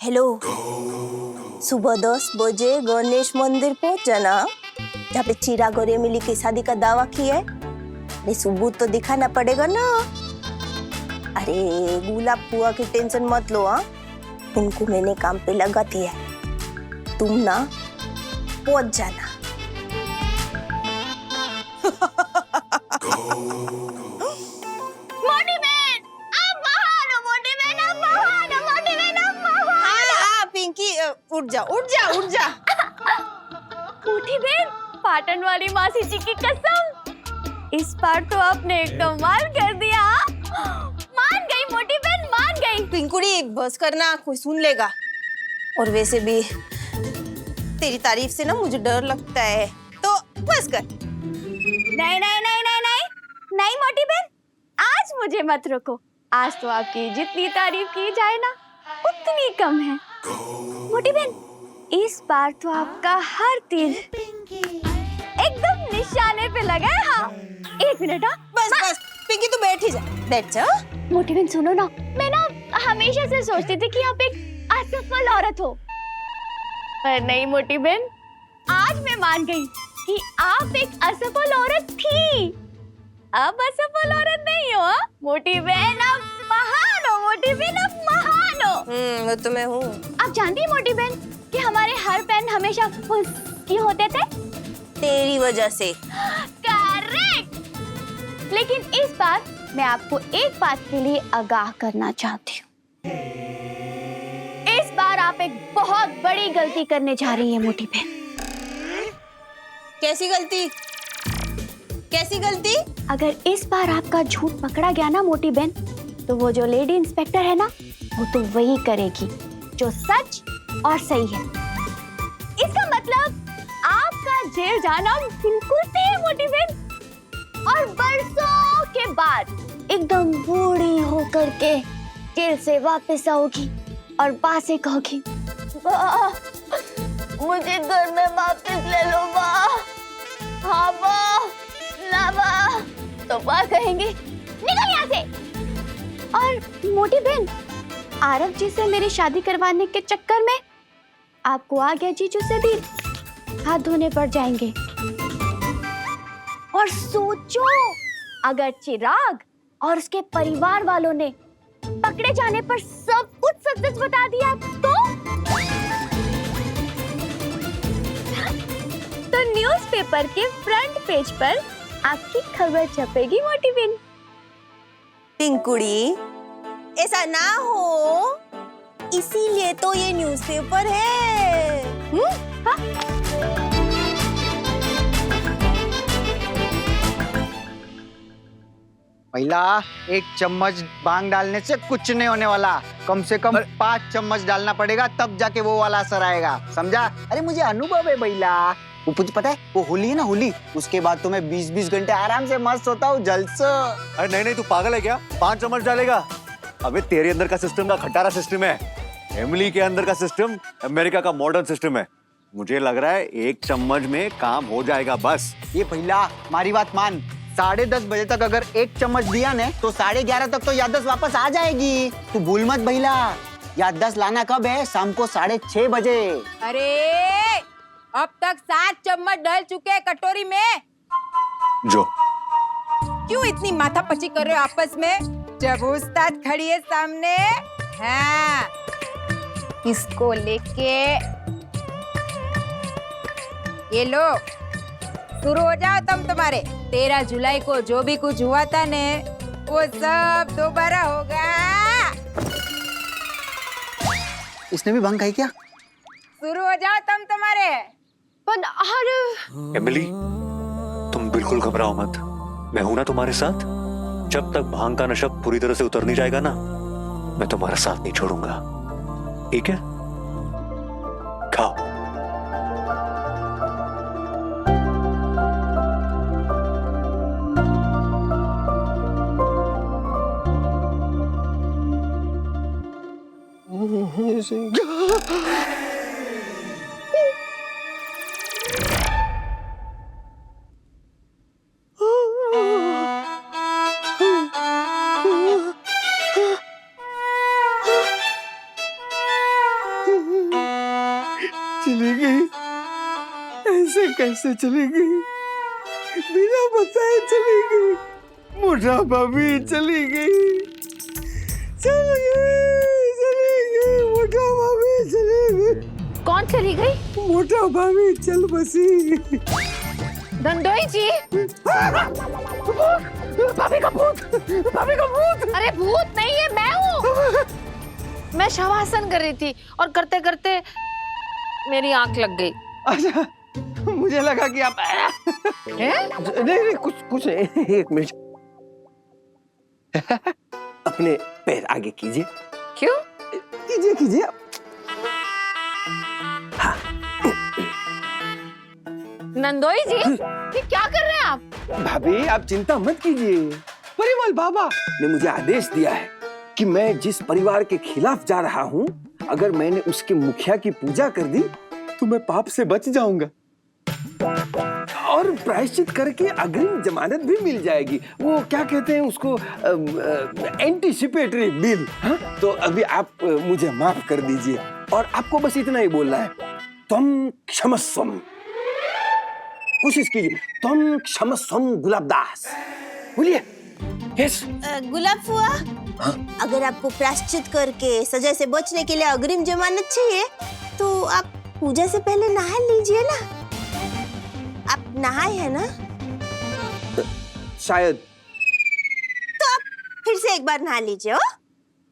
Hello, सुबह 10 बजे गणेश मंदिर पहुंच जाना, जहाँ पे चिराग और एमिली की शादी का दावा किया है। अरे सबूत तो दिखाना पड़ेगा ना। अरे गुलाब बुआ की टेंशन मत लो, हाँ, उनको मैंने काम पे लगा दिया है। तुम ना पहुंच जाना। उठ जा उठ जा उठ जा। मोटी बहन, पाटन वाली मासी जी की कसम, इस बार तो आपने एक कमाल कर दिया। मान गई मोटी बहन, मान गई। पिंकुड़ी बस करना, कोई सुन लेगा। और वैसे भी तेरी तारीफ से ना मुझे डर लगता है, तो बस कर। नहीं नहीं नहीं नहीं नहीं नहीं मोटी बहन, आज मुझे मत रोको। आज तो आपकी जितनी तारीफ की जाए ना उतनी कम है। मोटी बहन, इस बार तो आपका हर तीर एकदम निशाने पे लगा है। हाँ, 1 मिनट। हाँ बस बस पिंकी, तू बैठ ही जा, बैठ जा। मोटी बहन सुनो ना, मैं ना हमेशा से सोचती थी कि आप एक असफल औरत हो, पर नहीं मोटी बहन, आज मैं मान गई कि आप एक असफल औरत थी। अब असफल औरत नहीं हो। हाँ? मोटी बहन आप महान हो। मोटी बहन आप महान हो। वो तो मैं हूँ। आप जानती हैं मोटी बहन कि हमारे हर पेन हमेशा फुल क्यों होते थे? तेरी वजह से। करेक्ट। लेकिन इस बार मैं आपको एक बात के लिए आगाह करना चाहती हूँ। इस बार आप एक बहुत बड़ी गलती करने जा रही हैं मोटी बहन। कैसी गलती? कैसी गलती? अगर इस बार आपका झूठ पकड़ा गया ना मोटी बहन, तो वो जो लेडी इंस्पेक्टर है ना, वो तो वही करेगी जो सच और सही है। इसका मतलब आपका जेल जाना बिल्कुल सही है मोटी बहन। और बरसों के बाद एकदम बूढ़ी होकर के जेल से वापस आओगी और बा से कहोगी, बा, मुझे घर में वापस ले लो बा। हाँ बा, ना बा। तो बा कहेंगे, निकल यहाँ से। और मोटी बहन, आरव जी से मेरी शादी करवाने के चक्कर में आपको आ गया जीजू से भी हाथ धोने पड़ जाएंगे। और सोचो, अगर चिराग और उसके परिवार वालों ने पकड़े जाने पर सब कुछ सच बता दिया तो न्यूज़पेपर के फ्रंट पेज पर आपकी खबर छपेगी मोटी बहन। पिंकुड़ी, ऐसा ना हो, इसीलिए तो ये न्यूज़पेपर है। हाँ? पहला 1 चम्मच भांग डालने से कुछ नहीं होने वाला, कम से कम 5 चम्मच डालना पड़ेगा, तब जाके वो वाला असर आएगा, समझा? अरे मुझे अनुभव है भैया। वो तुझे पता है, वो होली है ना, होली, उसके बाद तो मैं 20-20 घंटे आराम से मस्त होता हूँ, जलसा। अरे नहीं नहीं, तू पागल है क्या? 5 चम्मच डालेगा? अबे तेरे अंदर का सिस्टम का खटारा सिस्टम है, एमिली के अंदर का सिस्टम अमेरिका का मॉडर्न सिस्टम है। मुझे लग रहा है 1 चम्मच में काम हो जाएगा बस। ये भैया हमारी बात मान, 10:30 बजे तक अगर 1 चम्मच दिया ने, तो 11:30 तक तो याददाश्त वापस आ जाएगी। तू भूल मत भैया, याददाश्त लाना कब है? शाम को 6:30 बजे। अरे अब तक 7 चम्मच डल चुके हैं कटोरी में। जो क्यों इतनी माथापच्ची कर रहे हो आपस में, जब उस्ताद खड़ी है सामने? हाँ, इसको लेके ये लो, शुरू हो जाओ तुम तुम्हारे। 13 जुलाई को जो भी कुछ हुआ था ने, वो सब दोबारा होगा। इसने भी भांग खाई क्या? शुरू हो जाओ तुम तुम्हारे। एमिली, तुम बिल्कुल घबराओ मत, मैं हूं ना तुम्हारे साथ। जब तक भांग का नशा पूरी तरह से उतर नहीं जाएगा ना, मैं तुम्हारा साथ नहीं छोड़ूंगा, ठीक है? खाओ। चली गई? ऐसे कैसे चली गई? बिना बताए चली गई। मोटा भाभी चली गई, चली गई, मोटा भाभी चली गई। कौन चली गई? मोटा भाभी चल बसी। नंदोई जी। भाभी का भूत, भाभी का भूत। अरे भूत नहीं है, मैं हूँ। मैं शवासन कर रही थी और करते करते मेरी आंख लग गई। अच्छा, मुझे लगा कि आप नहीं कुछ नहीं। एक मिनट, अपने पैर आगे कीजिए। क्यों? कीजिए। हाँ। नंदोई जी, ये क्या कर रहे हैं आप? भाभी आप चिंता मत कीजिए। परिमल बाबा ने मुझे आदेश दिया है कि मैं जिस परिवार के खिलाफ जा रहा हूँ, अगर मैंने उसके मुखिया की पूजा कर दी तो मैं पाप से बच जाऊंगा और प्रायश्चित करके अग्रिम जमानत भी मिल जाएगी। वो क्या कहते हैं उसको, एंटीसिपेटरी बिल। हाँ? तो अभी आप मुझे माफ कर दीजिए और आपको बस इतना ही बोलना है, तुम क्षमस्वम। कोशिश कीजिए, तुम क्षमस्वम गुलाब दास। बोलिए। यस। गुलाब फुआ, अगर आपको प्रायश्चित करके सजा से बचने के लिए अग्रिम जमानत चाहिए तो आप पूजा से पहले नहा लीजिए ना। आप नहाए हैं ना? शायद। तो आप फिर से एक बार नहा लीजिए। हो?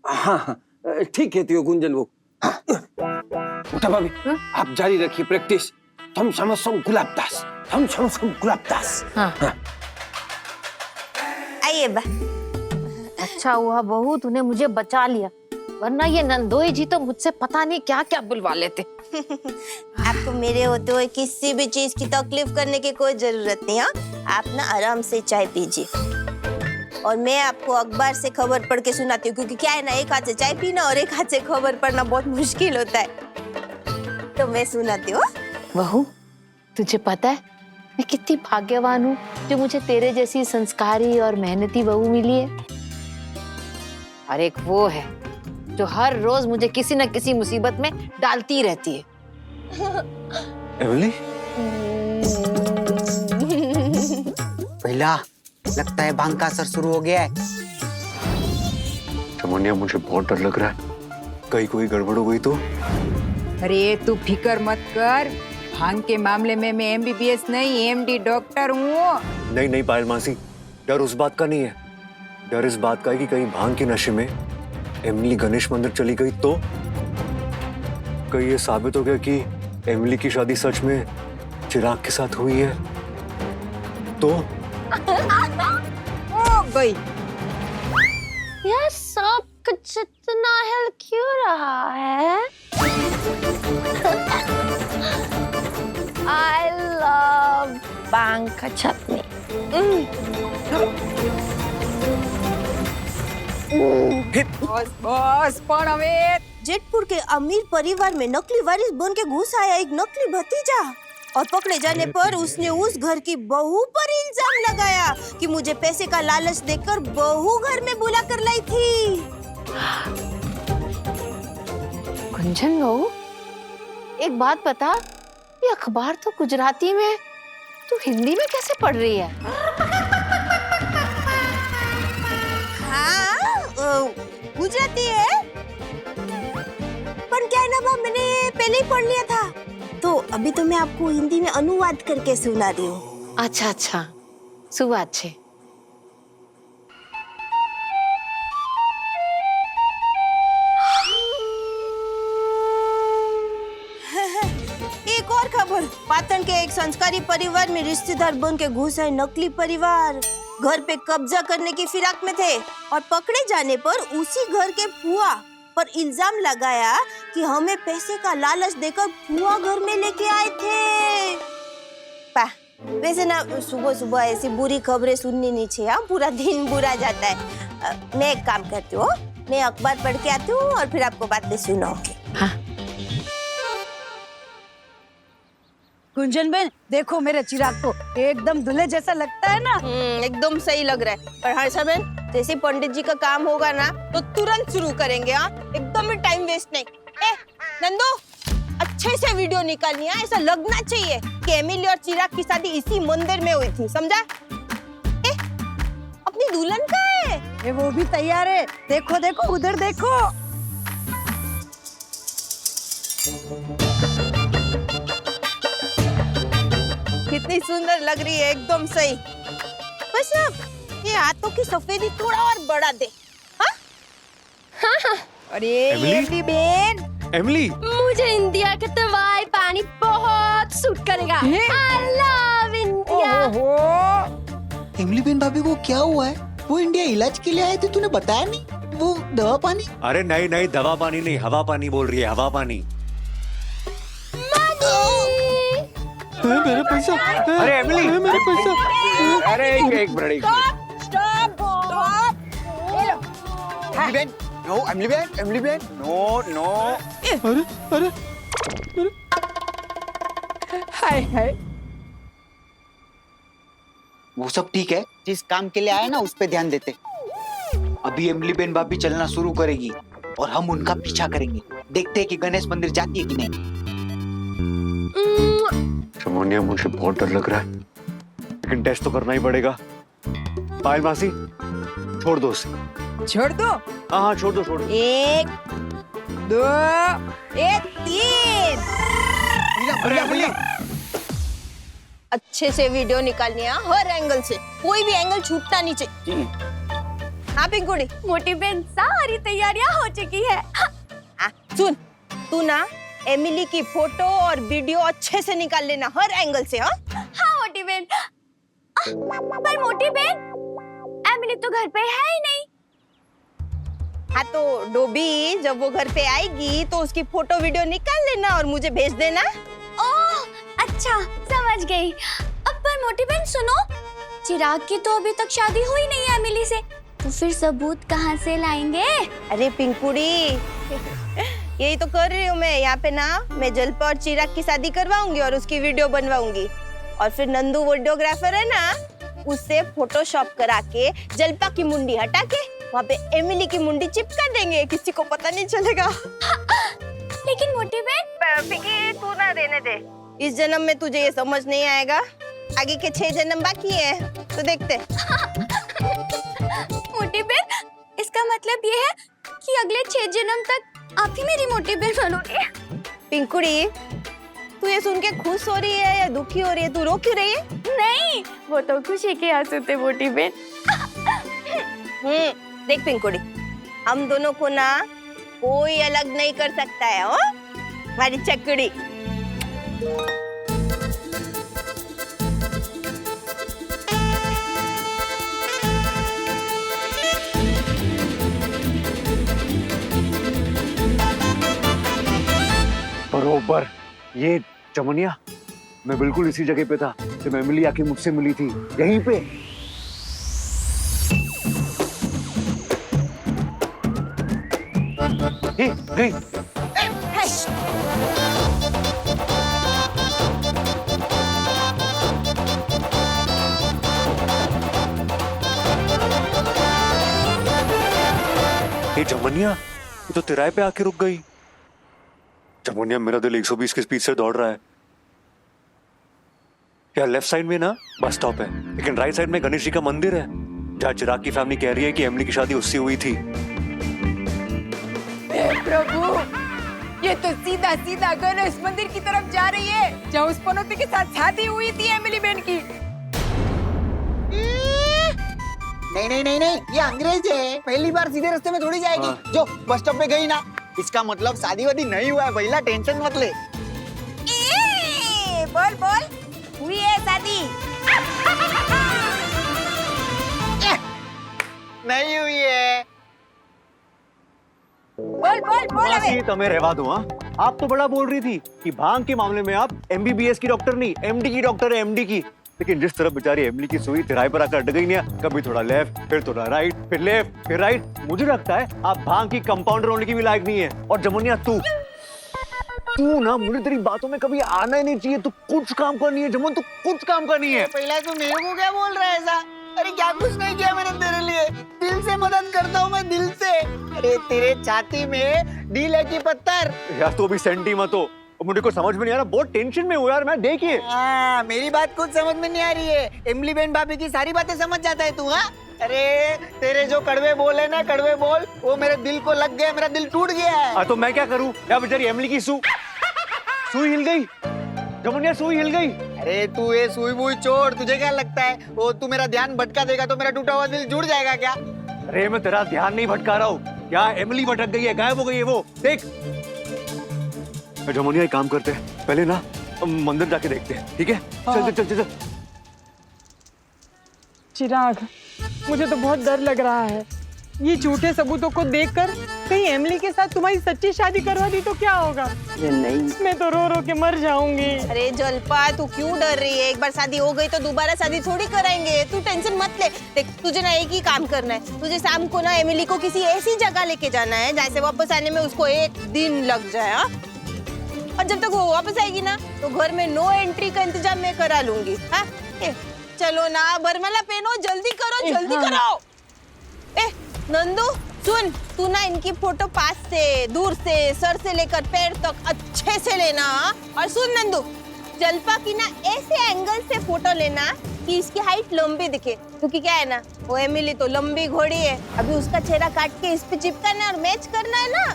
हाँ, ठीक कहती हो गुंजन। वो मोटा भाभी, आप जारी रखिए प्रैक्टिस। तुम क्षमस्वम गुलाब दास, तुम क्षमस्वम गुलाब दास। हाँ। आइए बा। अच्छा हुआ बहू तूने मुझे बचा लिया, वरना ये नंदोई जी तो मुझसे पता नहीं क्या क्या बुलवा लेते। आपको मेरे होते हुए किसी भी चीज की तकलीफ करने की कोई जरूरत नहीं। हाँ, आप ना आराम से चाय पीजिए और मैं आपको अखबार से खबर पढ़ के सुनाती हूँ, क्योंकि क्या है ना, एक हाथ से चाय पीना और एक हाथ से खबर पढ़ना बहुत मुश्किल होता है। तो मैं सुनाती हूँ। बहू, तुझे पता है मैं कितनी भाग्यवान हूँ जो मुझे तेरे जैसी संस्कारी और मेहनती बहू मिली है। और एक वो है जो हर रोज मुझे किसी न किसी मुसीबत में डालती रहती है। एमिली, भैया लगता है भांग का असर शुरू हो गया है। चमनिया, मुझे बहुत डर लग रहा है, कहीं कोई गड़बड़ हो गई तो। अरे तू फिक्र मत कर, भांग के मामले में मैं MBBS नहीं MD डॉक्टर हूँ। नहीं पायल मासी, डर उस बात का नहीं है, डर इस बात का है कि कहीं भांग के नशे में एमिली गणेश मंदिर चली गई तो। कहीं ये साबित हो गया कि एमिली की शादी सच में चिराग के साथ हुई है तो। हो गई। यह सब कुछ इतना हिल क्यों रहा है? I love bang का चटनी। बस पण हवे जेतपुर के अमीर परिवार में नकली वारिस बन के घुस आया एक नकली भतीजा, और पकड़े जाने पर उसने उस घर की बहू पर इल्जाम लगाया कि मुझे पैसे का लालच देकर बहू घर में बुला कर लाई थी। गुंजन बहू, एक बात बता, ये अखबार तो गुजराती में, तू हिंदी में कैसे पढ़ रही है? हाँ, गुजराती है, पर क्या है ना बा, मैंने पहले ही पढ़ लिया था, तो अभी तो मैं आपको हिंदी में अनुवाद करके सुना रही हूँ। अच्छा, सुबह अच्छे। एक और खबर, पाटन के एक संस्कारी परिवार में रिश्तेदार बन के घुस आए नकली परिवार। घर पे कब्जा करने की फिराक में थे और पकड़े जाने पर उसी घर के फुआ पर इल्जाम लगाया कि हमें पैसे का लालच देकर फुआ घर में लेके आए थे। वैसे ना सुबह सुबह ऐसी बुरी खबरें सुननी नहीं चाहिए, पूरा दिन बुरा जाता है। मैं एक काम करती हूँ, मैं अखबार पढ़ के आती हूँ और फिर आपको बातें सुनाऊंगी। हाँ। गुंजन बहन, देखो मेरा चिराग तो एकदम दूल्हे जैसा लगता है ना। एकदम सही लग रहा है। पर हर्षा बहन, जैसे पंडित जी का काम होगा ना तो तुरंत शुरू करेंगे। हाँ, एकदम भी टाइम वेस्ट नहीं। ए, नंदू, अच्छे से वीडियो निकालनी है। ऐसा लगना चाहिए कि एमिली और चिराग की शादी इसी मंदिर में हुई थी, समझा? अपनी दुल्हन कहाँ है? ये वो भी तैयार है। देखो देखो उधर देखो। कितनी सुंदर लग रही है, एकदम सही। बस अब ये हाथों की सफेदी थोड़ा और बढ़ा दे। हाँ? अरे एमिली? एमिली बेन, एमिली, मुझे इंडिया का तवाई पानी बहुत सूट करेगा। I love India. ओहो, इमली बेन भाभी को क्या हुआ है? वो इंडिया इलाज के लिए आए थे, तूने बताया नहीं? वो दवा पानी? अरे नहीं नहीं, दवा पानी नहीं, हवा पानी बोल रही है, हवा पानी। मेरे पैसा। अरे एमिली, मेरे पैसा। अरे एक मिनट। स्टॉप, इमली बेन, नो, इमली बेन, नो। अरे अरे हाय हाय। वो सब ठीक है, जिस काम के लिए आए ना उस पे ध्यान देते। अभी इमली बेन भाभी चलना शुरू करेगी और हम उनका पीछा करेंगे। देखते हैं कि गणेश मंदिर जाती है कि नहीं। चमोनिया, मुझे बहुत डर लग रहा है, लेकिन टेस्ट तो करना ही पड़ेगा। पायल मासी, छोड़ दो उसे। छोड़ दो। हाँ, छोड़ दो। 1 2 3। अरे एमिली, अच्छे से वीडियो निकालनी है, हर एंगल से, कोई भी एंगल छूटना नहीं चाहिए। हाँ पिंकुड़ी, मोटी बहन सारी तैयारियां हो चुकी है। सुन, तू ना एमिली की फोटो और वीडियो अच्छे से निकाल लेना, हर एंगल से। हाँ मोटी बहन, पर मोटी बहन एमिली तो घर पे है ही नहीं। हाँ तो डोबी जब वो घर पे आएगी तो उसकी फोटो वीडियो निकाल लेना और मुझे भेज देना। ओह अच्छा, समझ गई। अब पर मोटी बहन सुनो, चिराग की तो अभी तक शादी हुई नहीं है एमिली से, तो फिर सबूत कहाँ से लाएंगे? अरे पिंकुड़ी, यही तो कर रही हूँ मैं। यहाँ पे ना मैं जलपा और चिराग की शादी करवाऊंगी और उसकी वीडियो बनवाऊंगी, और फिर नंदू वीडियोग्राफर है ना, उससे फोटोशॉप करा के जलपा की मुंडी हटा के वहाँ पे एमिली की मुंडी चिपका देंगे, किसी को पता नहीं चलेगा। लेकिन मोटी बहन, पिंकी तू ना रहने दे, इस जन्म में तुझे ये समझ नहीं आएगा। आगे के 6 जन्म बाकी है तो देखते। मोटी बहन, इसका मतलब ये है कि अगले 6 जन्म तक आप ही मेरी मोटी बहन बनोगे। पिंकुड़ी, तू ये सुन के खुश हो रही है या दुखी हो रही है? तू रो क्यों रही है? नहीं, वो तो खुशी के आंसू थे मोटी बहन। देख पिंकुड़ी, हम दोनों को ना कोई अलग नहीं कर सकता है। ओ हमारी चकड़ी। बरोबर, ये चमनिया, मैं बिल्कुल इसी जगह पे था जब एमिली आके मुझसे मिली थी, यहीं पे। नहीं, ये चमनिया, ये तो तिराए पे आके रुक गई। चमनिया, मेरा दिल 120 की स्पीड से दौड़ रहा है। यार लेफ्ट साइड में ना बस स्टॉप है, लेकिन राइट साइड में गणेश जी का मंदिर है, जहाँ चिराग की फैमिली कह रही है कि एमिली की शादी उससे हुई थी। प्रभु, ये तो सीधा सीधा गणेश मंदिर की तरफ जा रही है, जहाँ उस पनौती के साथ शादी हुई थी एमिली बेन की। नहीं, ये अंग्रेज है, पहली बार सीधे रास्ते में थोड़ी जाएगी। जो बस स्टॉप पे गई ना, इसका मतलब शादी वादी नहीं हुआ है भैया, टेंशन मत ले। बोल हुई है शादी? नहीं हुई है। बोल मासी, तुम्हें रहवा दो। हाँ, आप तो बड़ा बोल रही थी कि भांग के मामले में आप MBBS की डॉक्टर नहीं, MD की डॉक्टर है, MD की। लेकिन जिस तरह बेचारी एमिली की सुई तिराए पर आकर अटक गई ना, कभी थोड़ा लेफ्ट, फिर थोड़ा राइट, फिर लेफ्ट, फिर राइट, मुझे लगता है आप भांग की कंपाउंडर होने की भी लायक नहीं है। और जमुनिया, तू ना, मुझे तेरी बातों में कभी आना ही नहीं चाहिए। तू कुछ काम करनी है जमुन, तू कुछ काम करनी है। पहला तो मेरे को क्या बोल रहा है ऐसा? अरे क्या कुछ नहीं किया मैंने तेरे लिए, दिल से मदद करता हूँ मैं, दिल से। अरे तेरे छाती में ढील है कि पत्थर? यार तू अभी सेंटी मत हो, मुझे को समझ में नहीं आ रहा, बहुत टेंशन में हूँ यार मैं। देखिए मेरी बात कुछ समझ में नहीं आ रही है। इमली बहन भाभी की सारी बातें समझ जाता है तू। हाँ, अरे तेरे जो कड़वे बोल है ना, कड़वे बोल, वो मेरे दिल को लग गया, मेरा दिल टूट गया है। तो मैं क्या करूँ यार, बेचारी इमली की सुई हिल गई, जमुनिया सुई हिल गई। अरे तू ये सुई वुई छोड़, तुझे क्या लगता है वो तू मेरा ध्यान भटका देगा तो मेरा टूटा हुआ दिल जुड़ जाएगा क्या? अरे मैं तेरा ध्यान नहीं भटका रहा हूँ, क्या इमली भटक गई है, गायब हो गई है वो। देख जमुनिया एक काम करते हैं, पहले ना मंदिर जाके देखते हैं, ठीक है? चल चल चल चल। चिराग, मुझे तो बहुत डर लग रहा है। ये झूठे सबूतों को देखकर कहीं एमिली के साथ तुम्हारी सच्ची शादी करवा दी तो क्या होगा? नहीं, मैं तो रो रो के मर जाऊंगी। अरे जल्पा, तू क्यों डर रही है? एक बार शादी हो गई तो दोबारा शादी थोड़ी कराएंगे। तू टेंशन मत ले। देख, तुझे ना एक ही काम करना है। तुझे शाम को ना एमिली को किसी ऐसी जगह लेके जाना है जहाँ से वापस आने में उसको 1 दिन लग जाए। हाँ? और जब तक वो वापस आएगी ना तो घर में नो एंट्री का इंतजाम मैं करा लूंगी। हाँ? चलो ना, बरमाला पहनो, जल्दी करो, जल्दी करो। नंदू सुन, तू ना इनकी फोटो पास से, दूर से, सर से लेकर पैर तक अच्छे से लेना। और सुन नंदू, जल्पा की ना ऐसे एंगल से फोटो लेना कि इसकी हाइट लंबी दिखे, क्योंकि क्या है ना, वो एमिली तो लंबी घोड़ी है। अभी उसका चेहरा काट के इस पे चिपकाना और मैच करना है ना।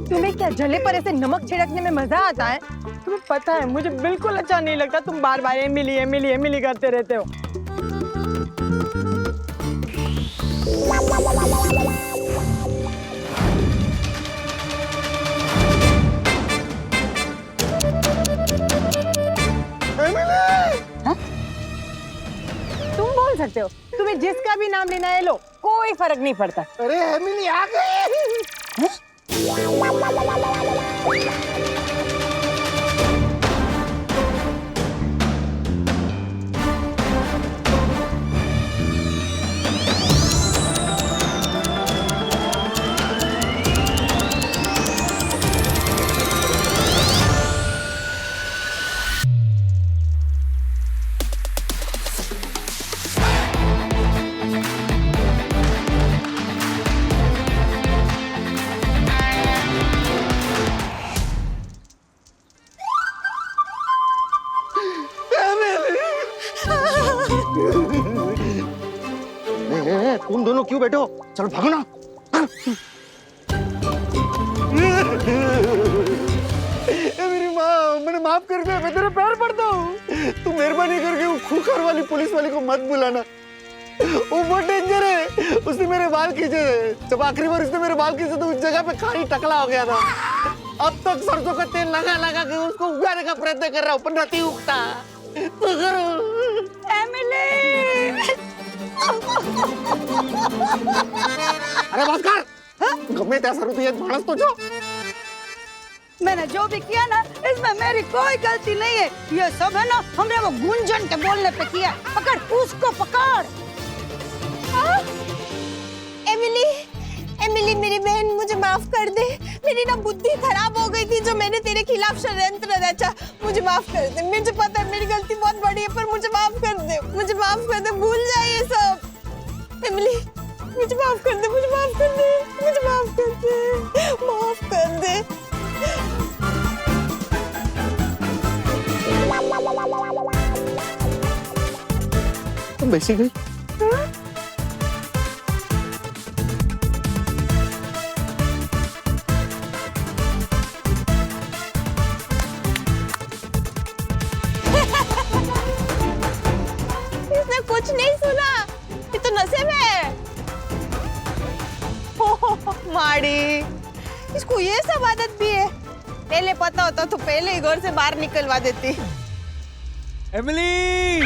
तुम्हें क्या जले पर ऐसे नमक छिड़कने में मजा आता है? तुम्हें पता है मुझे बिल्कुल अच्छा नहीं लगता तुम बार बार एमिली एमिली एमिली करते रहते हो। हाँ? तुम बोल सकते हो, तुम्हें जिसका भी नाम लेना है लो, कोई फर्क नहीं पड़ता। अरे एमिली आ गई। तुम दोनों क्यों बैठे हो? चलो भागो ना। मेरी माँ, मैंने माफ कर दिया, मैं तेरे पैर पड़ता हूँ। तू मेहरबानी करके वो खूंखार वाली पुलिस वाली को मत बुलाना, वो बहुत डेंजर है। उसने मेरे बाल खींचे, जब आखिरी बार उसने मेरे बाल खींचे तो उस जगह पे खाली टकला हो गया था। अब तक सरसों का तेल लगा लगा के उसको उगाने का प्रयत्न कर रहा हूँ, पर नहीं उगता। अरे बस कर, गमे त्या सरू तू मानस तो जो। मैंने जो भी किया ना, इसमें मेरी कोई गलती नहीं है। ये सब है ना हमने वो गुंजन के बोलने पे किया। पकड़, उसको पकड़। एमिली, एमिली मेरी बहन, मुझे माफ कर दे। मेरी ना बुद्धि खराब हो गई थी जो मैंने तेरे खिलाफ षड्यंत्र रचा। मुझे माफ कर दे। मुझे पता है मेरी गलती बहुत बड़ी है, पर मुझे माफ कर दे, मुझे माफ कर दे। भूल जा ये सब। एमिली मुझे माफ कर दे, मुझे माफ कर दे, मुझे माफ कर दे, माफ कर दे। तुम बैसी गई? इसने कुछ नहीं सुना, ये तो नशे में है। माड़ी, इसको ये सब आदत भी है। पहले पता होता तो पहले ही घर से बाहर निकलवा देती। एमिली!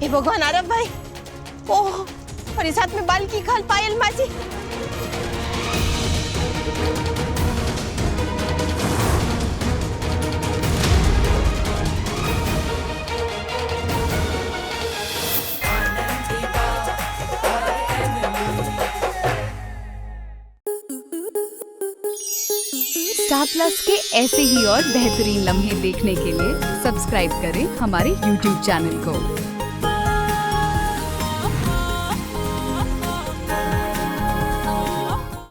हे भगवान आरव भाई, ओह, और इस हाथ में बाल की खाल, पायल मासी। स्टार स्टार प्लस के ऐसे ही और बेहतरीन लम्हे देखने के लिए सब्सक्राइब करें हमारे YouTube चैनल को।